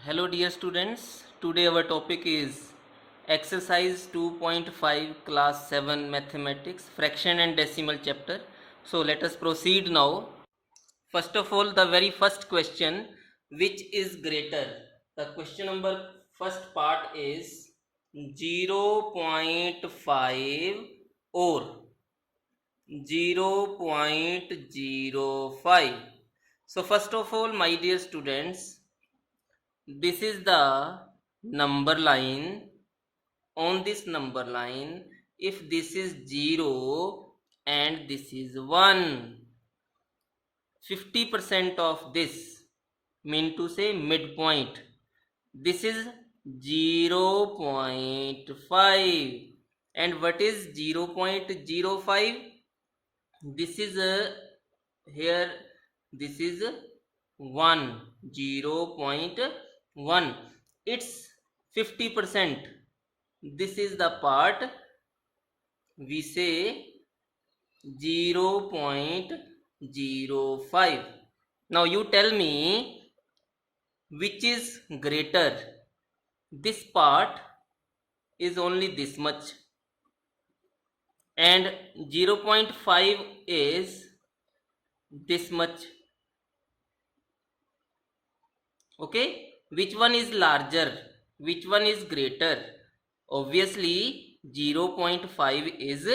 Hello dear students, today our topic is exercise 2.5 class 7 mathematics fraction and decimal chapter. So let us proceed now. First of all, the very first question, which is greater? The question number first part is 0.5 or 0.05. So first of all, my dear students, this is the number line. On this number line, if this is 0 and this is 1, 50% of this, mean to say midpoint, this is 0.5. And what is 0.05? This is here, this is 1, 0.1. It's 50%. This is the part we say 0.05. Now you tell me which is greater. This part is only this much and 0.5 is this much. Okay, which one is larger? Which one is greater? Obviously 0.5 is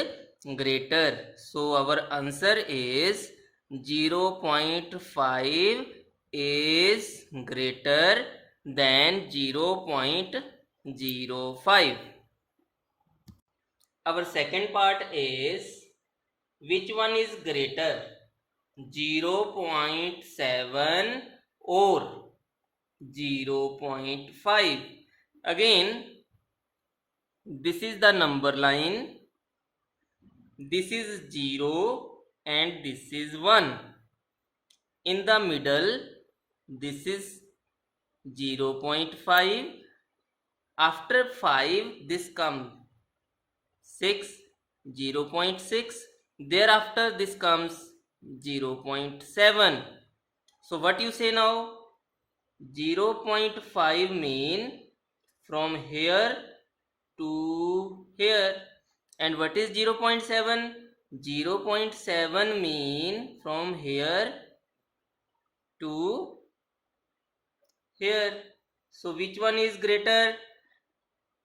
greater. So our answer is 0.5 is greater than 0.05. Our second part is which one is greater? 0.7 or 0.5. Again, this is the number line, this is 0 and this is 1. In the middle, this is 0.5. After 5, this comes 6, 0.6. Thereafter, this comes 0.7. So what you say now? 0.5 mean from here to here. And what is 0.7? 0.7 mean from here to here. So which one is greater?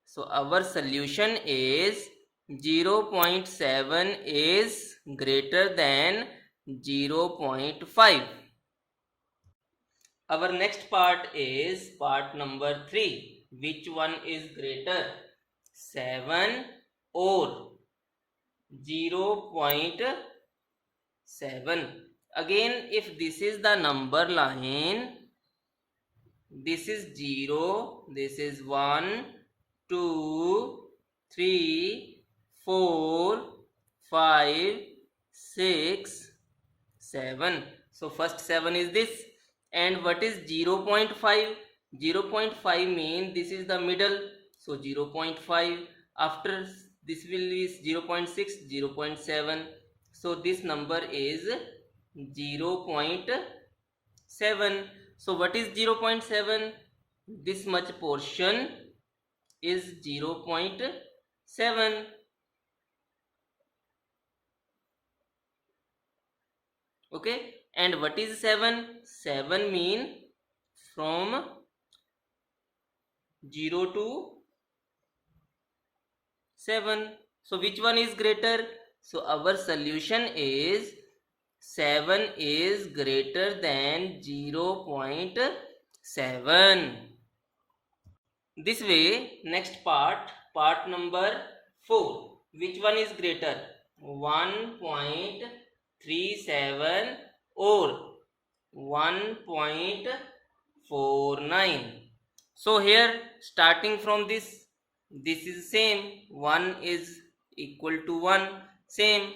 So our solution is 0.7 is greater than 0.5. Our next part is part number 3. Which one is greater? 7 or 0.7. Again, if this is the number line, this is 0, this is 1, 2, 3, 4, 5, 6, 7. So first 7 is this. And what is 0.5? 0.5 mean this is the middle. So 0.5. After this will be 0.6, 0.7. So this number is 0.7. So what is 0.7? This much portion is 0.7. Okay, and what is 7? 7 mean from 0 to 7. So which one is greater? So our solution is 7 is greater than 0.7. This way, next part, part number 4. Which one is greater? 1.37 or 1.49. So here, starting from this is same. 1 is equal to 1, same.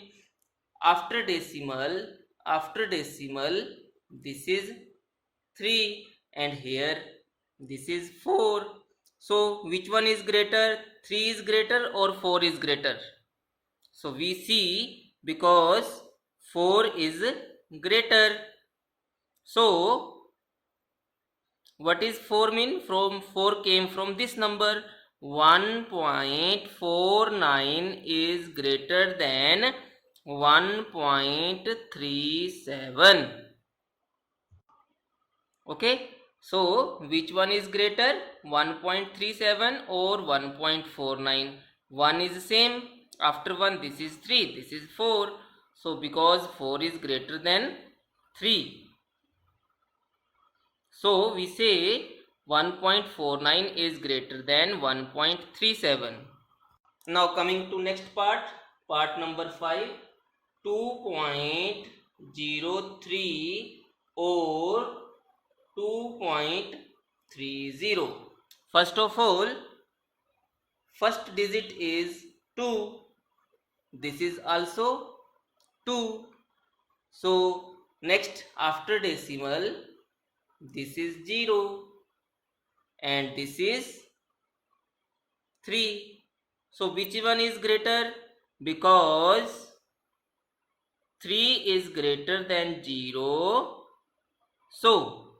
After decimal, this is 3 and here this is 4. So which one is greater? 3 is greater or 4 is greater? So we see because 4 is greater. So What is 4 mean? From 4 came from this number. 1.49 is greater than 1.37. Okay, so which one is greater, 1.37 or 1.49? One is same. After 1, this is 3, this is 4. So because 4 is greater than 3, so we say 1.49 is greater than 1.37. Now coming to next part, part number 5, 2.03 or 2.30. First of all, first digit is 2. This is also 2. So next after decimal, this is 0 and this is 3. So which one is greater? Because 3 is greater than 0. So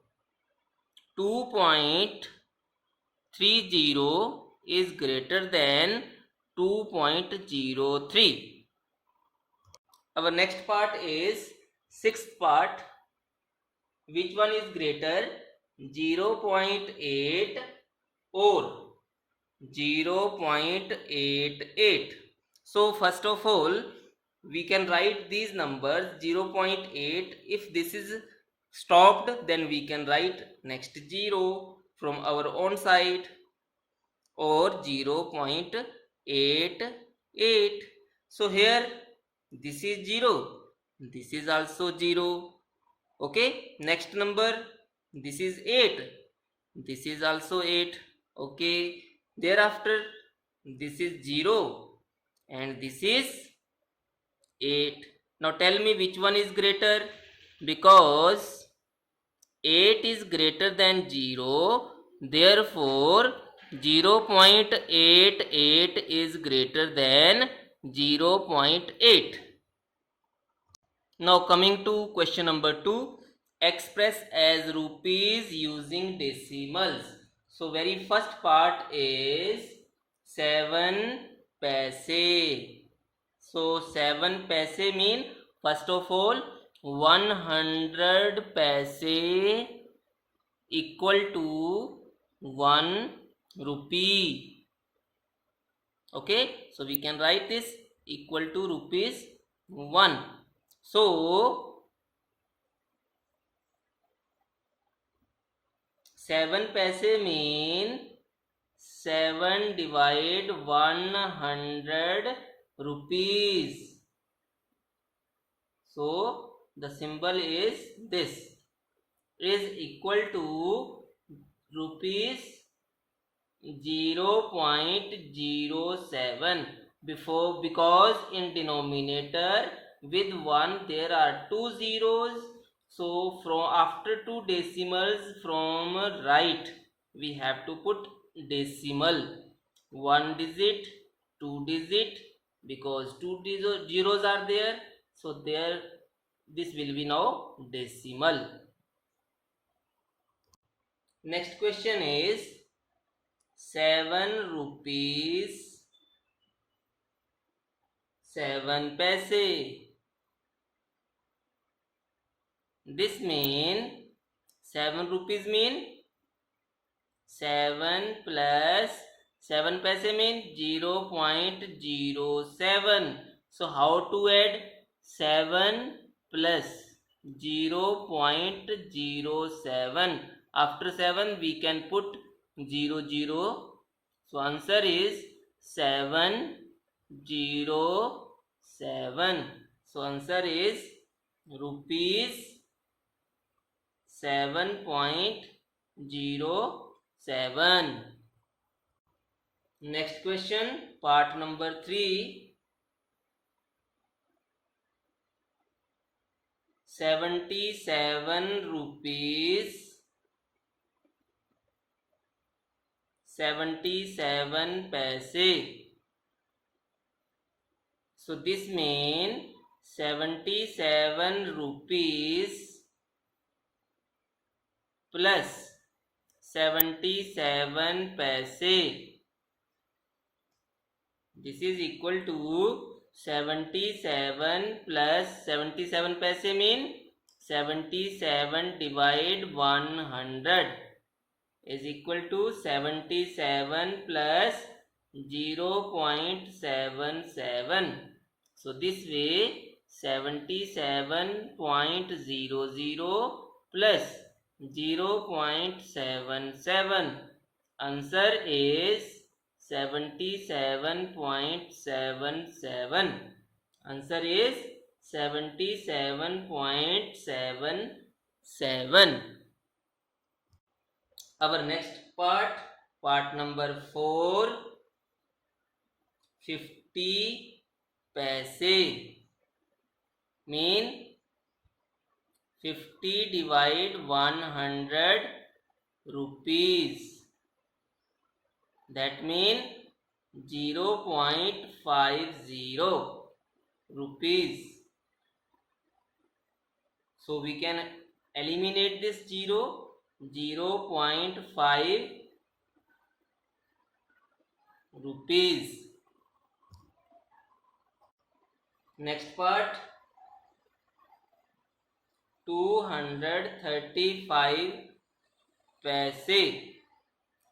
2.30 is greater than 2.03. Our next part is sixth part. Which one is greater, 0.8 or 0.88? So first of all, we can write these numbers 0.8. If this is stopped, then we can write next 0 from our own side, or 0.88. So here this is 0, this is also 0. Okay, next number, this is 8, this is also 8. Okay, thereafter this is 0 and this is 8. Now tell me which one is greater, because 8 is greater than 0, therefore 0.88 is greater than 0.8. Now coming to question number 2, express as rupees using decimals. So very first part is 7 paise. So 7 paise mean, first of all, 100 paise equal to 1 rupee. Okay, so we can write this equal to rupees 1. So 7 paise mean 7 divide 100 rupees. So the symbol is this, is equal to rupees 0.07. before, because in denominator with 1 there are 2 zeros. So from after 2 decimals from right, we have to put decimal, 1 digit, 2 digit, because 2 zeros are there. So there, this will be now decimal. Next question is 7 rupees 7 paise. This mean 7 rupees mean 7 plus 7 paise mean 0.07. So how to add 7 plus 0.07? After 7 we can put 00. So answer is 707. So answer is rupees 7.07. Next question, part number 3, 77 rupees 77 paise. So this means 77 rupees plus 77 पैसे. This is equal to 77 plus 77 पैसे mean 77 divide 100 is equal to 77 plus 0.77. So this way 77.00 plus 0.77. Answer is 77.77. Answer is 77.77. Our next part, part number 4, 50 पैसे mean 50 divide 100 rupees. That mean 0.50 rupees. So we can eliminate this 0.5 rupees. Next part, 235 पैसे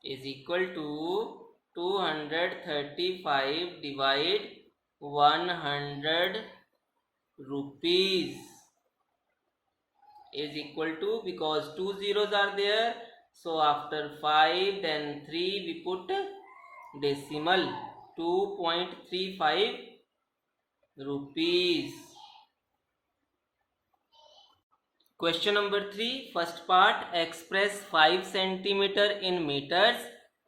is equal to 235 divide 100 rupees is equal to, because 2 zeros are there, so after 5 then 3 we put decimal, 2.35 rupees. Question number 3, first part, express 5 centimeter in meters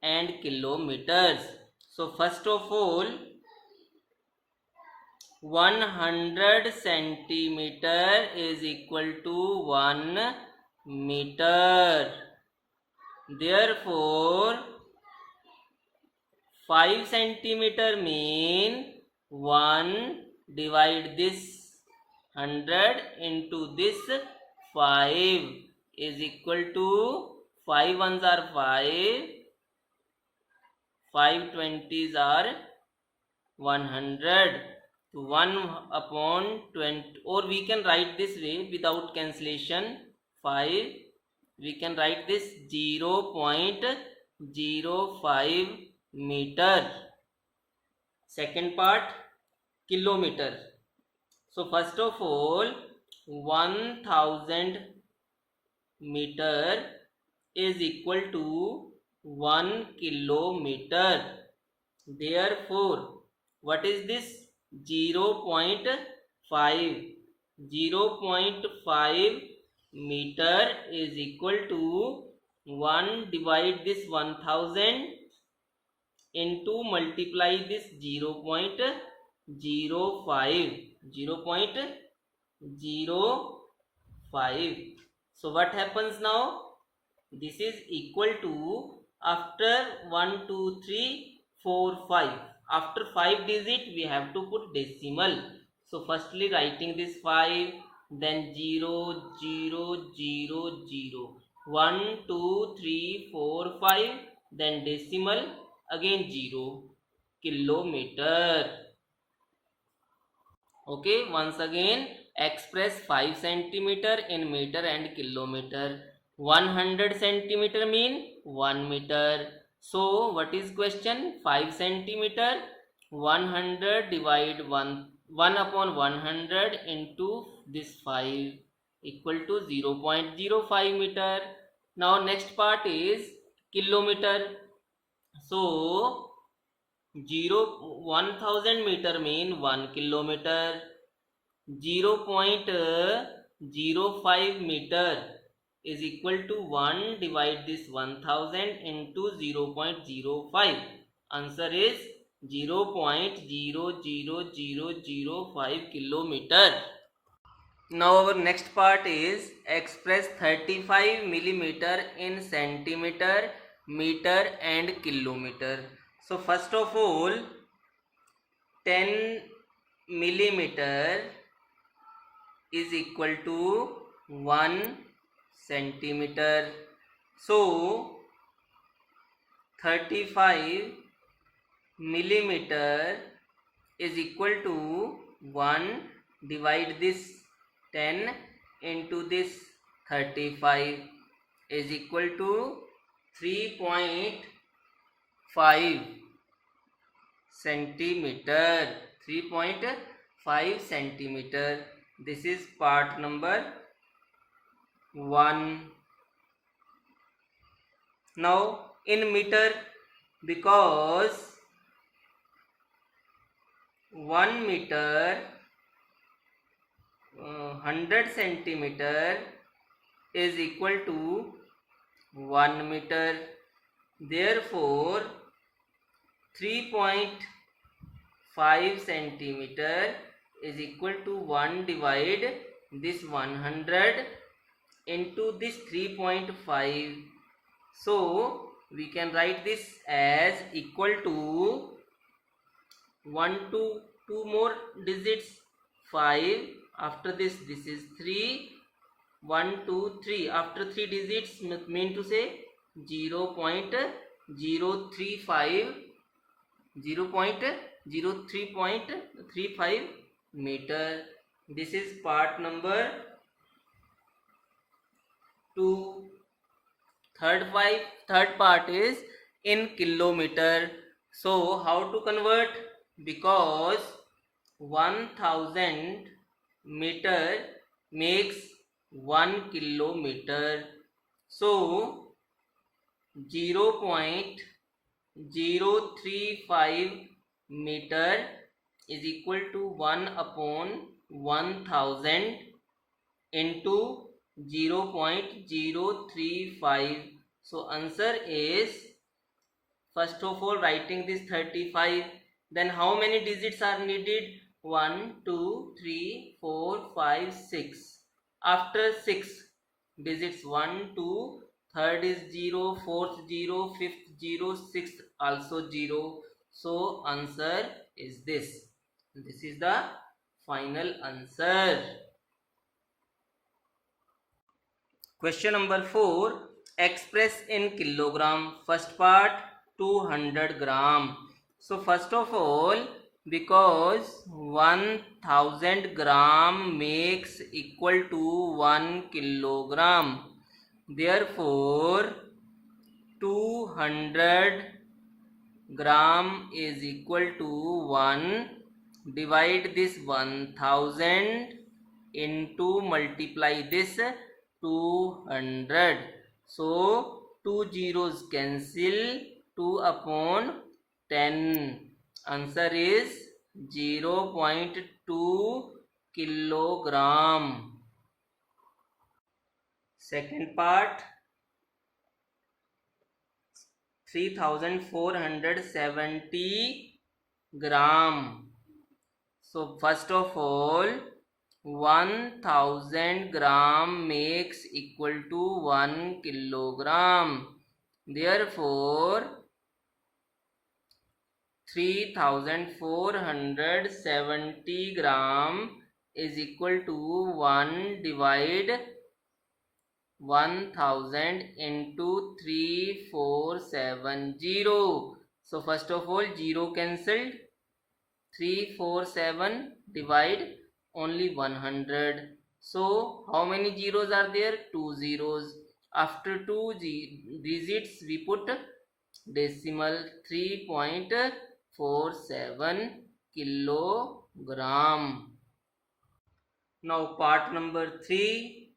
and kilometers. So first of all, 100 centimeter is equal to 1 meter. Therefore 5 centimeter mean 1 divide this 100 into this 5 is equal to 5 ones are 5, 5 20s are 100. 1 upon 20, or we can write this way without cancellation. 5, we can write this 0.05 meter. Second part, kilometer. So first of all, 1000 meter is equal to 1 kilometer. Therefore what is this? 0.5. 0.5 meter is equal to 1 divide this 1000 into multiply this 0.05. 0.05. So what happens now? This is equal to, after 1 2 3 4 5, after 5 digit we have to put decimal. So firstly writing this 5, then 0 0 0 0, 1 2 3 4 5, then decimal, again 0, kilometer. Okay, once again express 5 centimeter in meter and kilometer. 100 centimeter mean 1 meter. So what is question? 5 centimeter, 100 divide 1 upon 100 into this 5 equal to 0.05 meter. Now next part is kilometer. So 1000 meter mean 1 kilometer. 0.05 meter is equal to 1 divide this 1000 into 0.05. Answer is 0.00005 kilometer. Now our next part is express 35 millimeter in centimeter, meter and kilometer. So first of all, 10 millimeter is equal to 1 centimeter. So 35 millimeter is equal to 1. Divide this 10 into this 35 is equal to 3.5 centimeter. 3.5 centimeter. This is part number 1. Now in meter, because 1 meter 100 centimeter is equal to 1 meter. Therefore 3.5 centimeter is equal to 1 divide this 100 into this 3.5. So we can write this as equal to 1 to 2 more digits 5. After this is 3. 1 2 3. After 3 digits mean to say 0.035 0.03.35 meter. This is part number 2. Third part is in kilometer. So how to convert? Because 1000 meter makes 1 kilometer. So 0.035 meter is equal to 1 upon 1000 into 0.035. So answer is, first of all, writing this 35. Then how many digits are needed? 1 2 3 4 5 6. After 6 digits, 1 2, third is 0, fourth 0, fifth 0, sixth also 0. So answer is this. This is the final answer. Question number 4. Express in kilogram. First part 200 gram. So first of all, because 1000 gram makes equal to 1 kilogram, therefore 200 gram is equal to 1. Divide this 1000 into multiply this 200. So 2 zeros cancel, 2 upon 10. Answer is 0.2 kilogram. Second part 3470 gram. So first of all, 1000 gram makes equal to 1 kilogram. Therefore 3470 gram is equal to 1 divide 1000 into 3470. So first of all, 0 cancelled, 347 divide only 100. So how many zeros are there? 2 zeros. After 2 digits we put decimal. 3.47 kilogram. Now part number 3.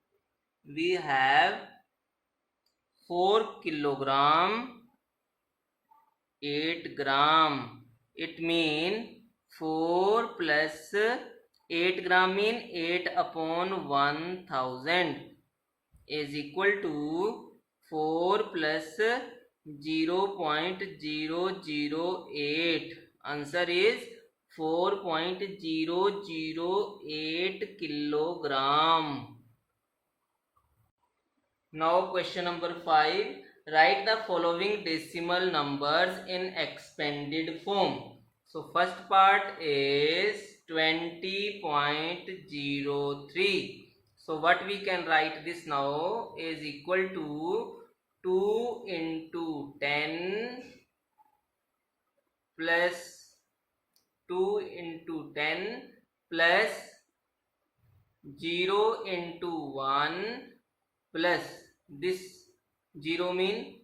We have 4 kilogram 8 gram. It means 4 plus 8 gram mean 8 upon 1000 is equal to 4 plus 0.008. Answer is 4.008 kilogram. Now question number 5. Write the following decimal numbers in expanded form. So first part is 20.03. So what we can write this now is equal to 2 into 10 plus 2 into 10 plus 0 into 1 plus this 0 mean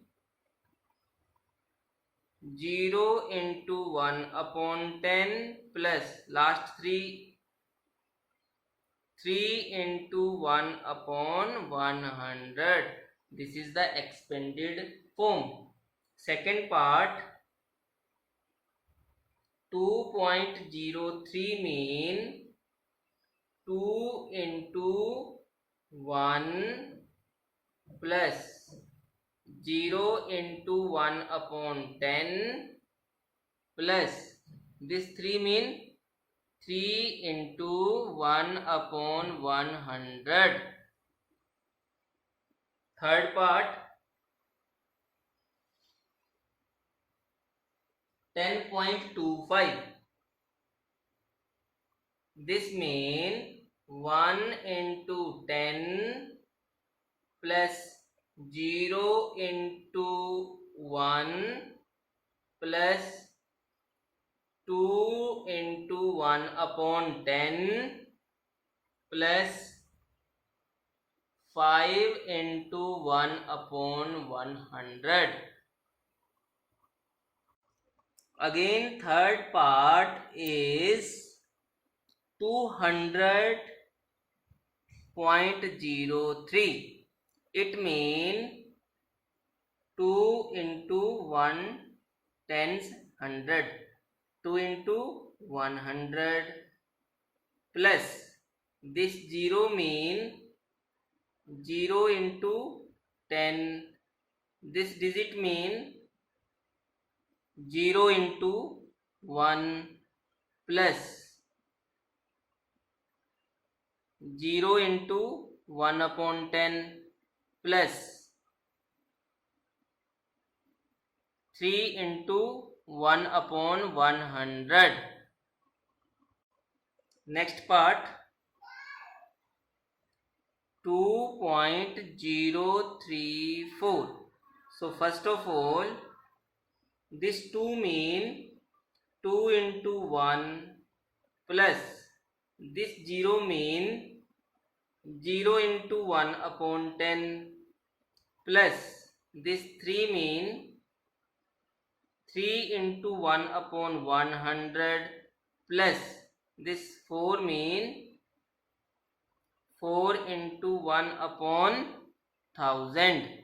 0 into 1 upon 10 plus last 3 into 1 upon 100. This is the expanded form. Second part, 2.03 mean 2 into 1 plus 0 into 1 upon 10 plus this 3 mean 3 into 1 upon 100. Third part, 10.25. This means 1 into 10 plus 0 into 1 plus 2 into 1 upon 10 plus 5 into 1 upon 100. Again, third part is 200.03. It means 2 into 1 tens 100. 2 into 100 plus this 0 mean 0 into 10. This digit mean 0 into 1 plus 0 into 1 upon 10 plus 3 into 1 upon 100. Next part, 2.034. So first of all, this 2 mean 2 into 1 plus this 0 mean 0 into 1 upon 10 plus this 3 mean 3 into 1 upon 100 plus this 4 mean 4 into 1 upon 1000.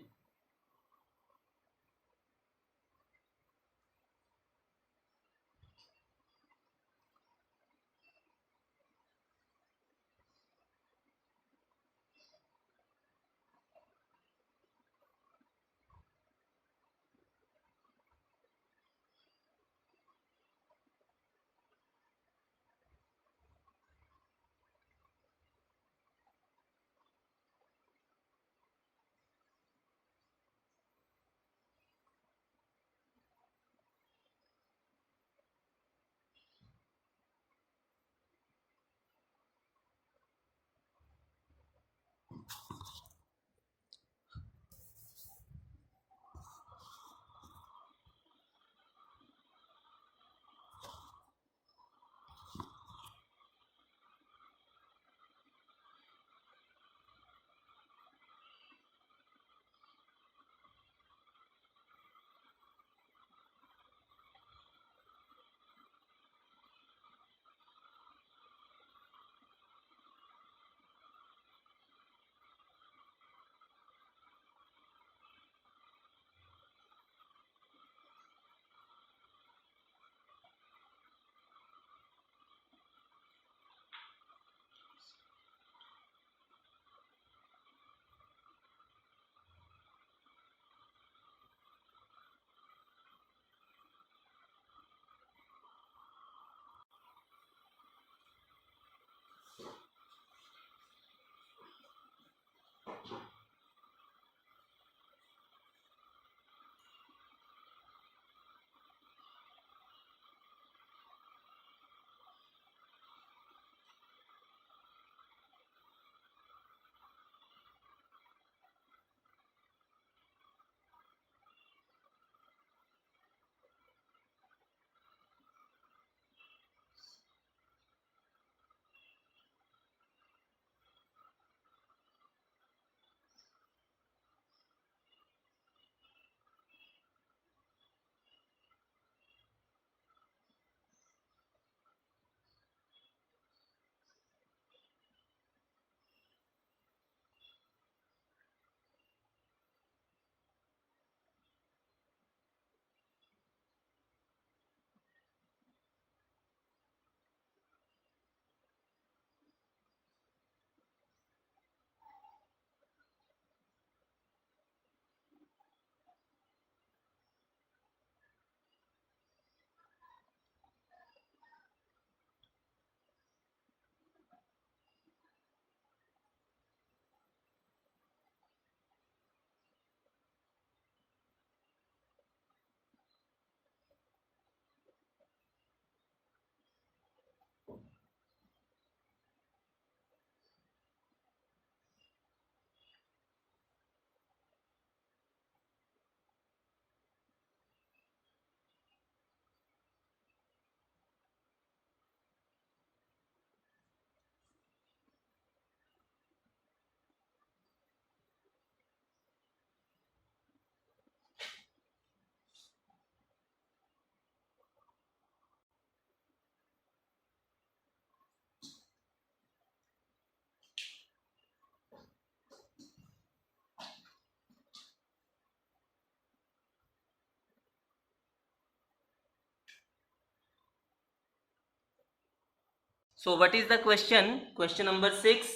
So what is the question? Question number 6.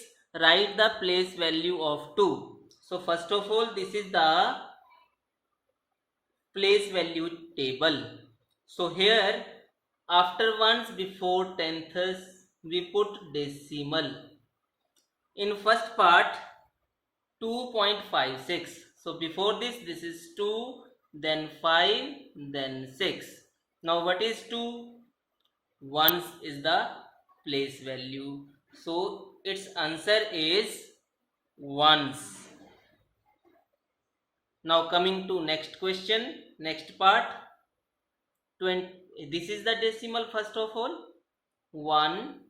Write the place value of 2. So first of all, this is the place value table. So here, after ones before tenths, we put decimal. In first part, 2.56. So before this is 2, then 5, then 6. Now what is 2? Ones is the place value. So its answer is ones. Now coming to next question, next part. 20, this is the decimal first of all. 1,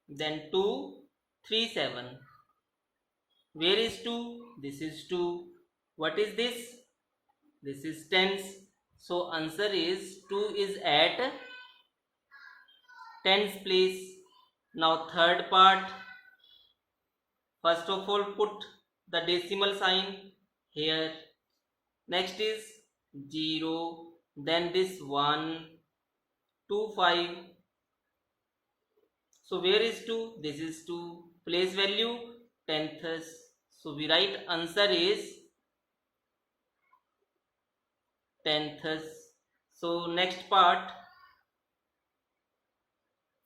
then 2, 3, 7. Where is 2? This is 2. What is this? This is tens. So answer is 2 is at tens place. Now third part. First of all, put the decimal sign here. Next is 0. Then this 1, 2, 5. So where is 2? This is 2. Place value tenths. So we write answer is tenths. So next part,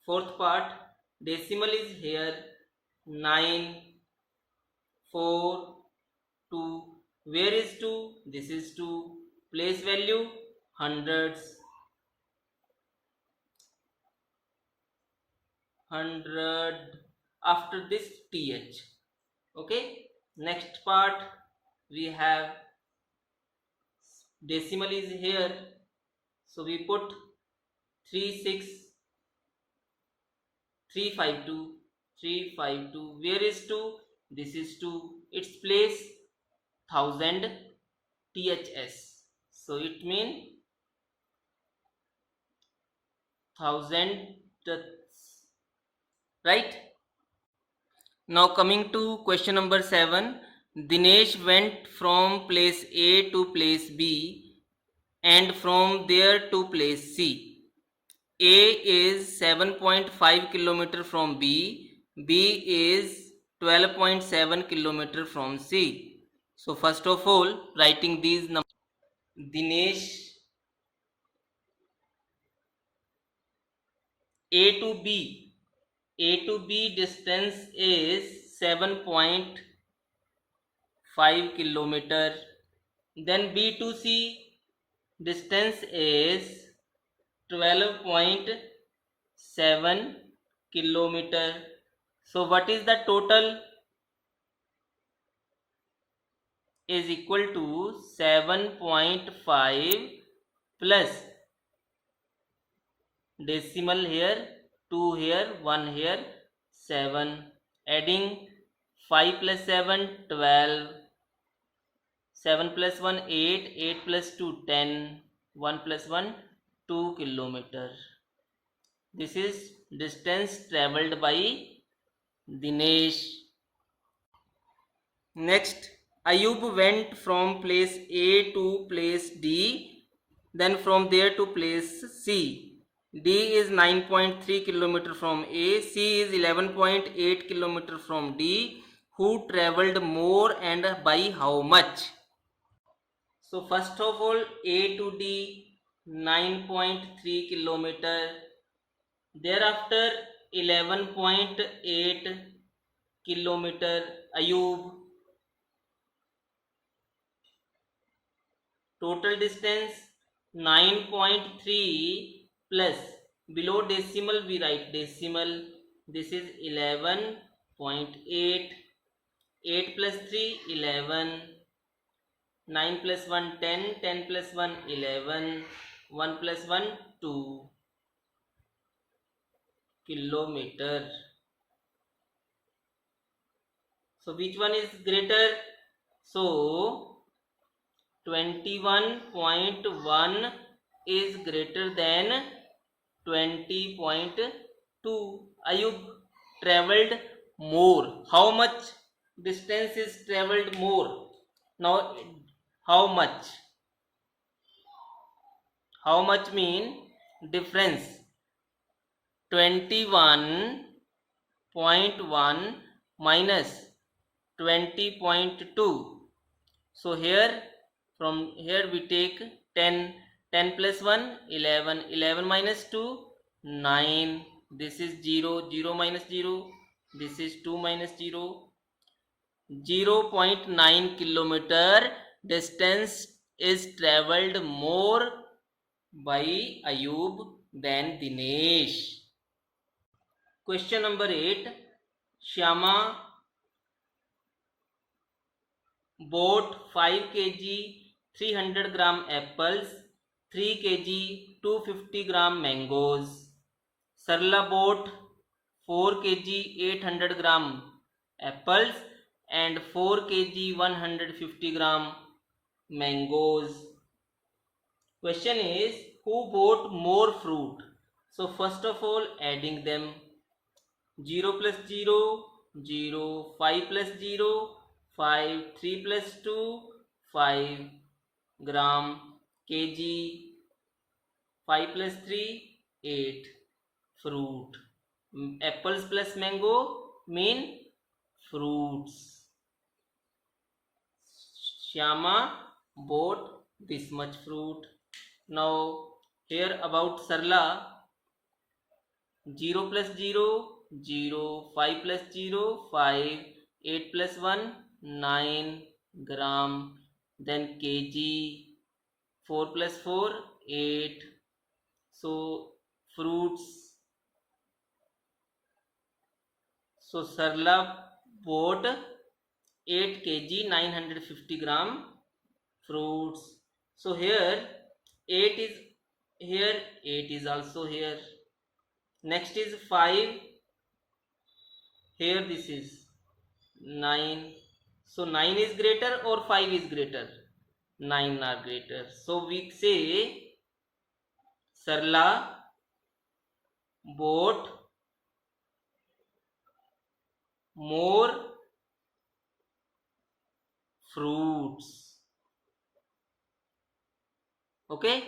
fourth part, decimal is here. 9, 4, 2. Where is 2? This is 2. Place value hundreds. 100 after this th. Okay. Next part we have decimal is here. So we put 3, 6, 352, 352. Where is 2? This is 2. Its place 1000 ths. So it means 1000, right? Now coming to question number 7. Dinesh went from place A to place B and from there to place C. A is 7.5 km from B. B is 12.7 km from C. So first of all, writing these numbers. Dinesh, A to B. A to B distance is 7.5 km. Then B to C distance is 12.7 km. So what is the total? Is equal to 7.5 plus decimal here, 2 here, 1 here, 7. Adding 5 plus 7, 12. 7 plus 1, 8. 8 plus 2, 10. 1 plus 1, 2 km. This is distance travelled by Dinesh. Next, Ayub went from place A to place D, then from there to place C. D is 9.3 km from A, C is 11.8 km from D. Who travelled more and by how much? So first of all, A to D 9.3 km. Thereafter 11.8 km. Ayub. Total distance 9.3 plus below decimal we write decimal. This is 11.8. 8 plus 3 11. 9 plus 1 10. 10 plus 1 11. 1 plus 1 2 kilometer. So which one is greater? So 21.1 is greater than 20.2. Ayub travelled more. How much distance is travelled more? Now how much? How much mean difference? 21 0.1 minus 20.2. So here, from here we take 10, 10 plus 1, 11, 11 minus 2, 9, this is 0, 0 minus 0, this is 2 minus 0, 0.9 kilometer distance is traveled more by Ayub than Dinesh. Question number 8. Shyama bought 5 kg 300 gram apples, 3 kg 250 gram mangoes. Sarla bought 4 kg 800 gram apples and 4 kg 150 gram mangoes. Question is, who bought more fruit? So first of all, adding them. 0 plus 0, 0, 5 plus 0, 5, 3 plus 2, 5 gram, kg, 5 plus 3, 8, fruit. Apples plus mango mean fruits. Shyama bought this much fruit. Now here about Sarla, 0 plus 0, 0, 5 plus 0, 5, 8 plus 1, 9 gram, then kg, 4 plus 4, 8. So fruits. So Sarla bought 8 kg 950 gram fruits. So here 8 is here, 8 is also here. Next is 5, here this is 9. So 9 is greater or 5 is greater? 9 are greater. So we say Sarla bought more fruits. Okay.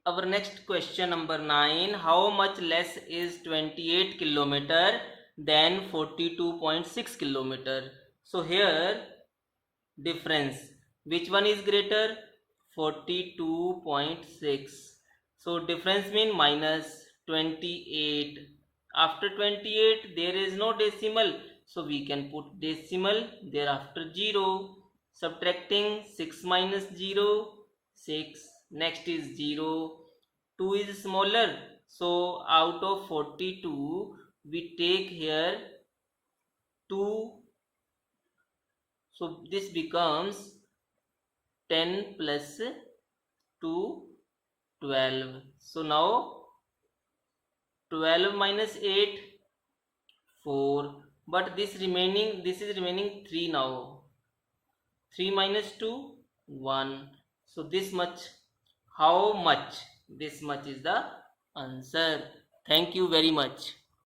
Our next question number 9. How much less is 28 kilometer than 42.6 kilometer? So here difference. Which one is greater? 42.6. So difference mean minus 28. After 28 there is no decimal. So we can put decimal, thereafter 0. Subtracting 6 minus 0, 6. Next is 0. 2 is smaller. So out of 42 we take here 2. So this becomes 10 plus 2, 12. So now 12 minus 8, 4. But this is remaining 3 now. 3 minus 2, 1. So this much. How much? This much is the answer. Thank you very much.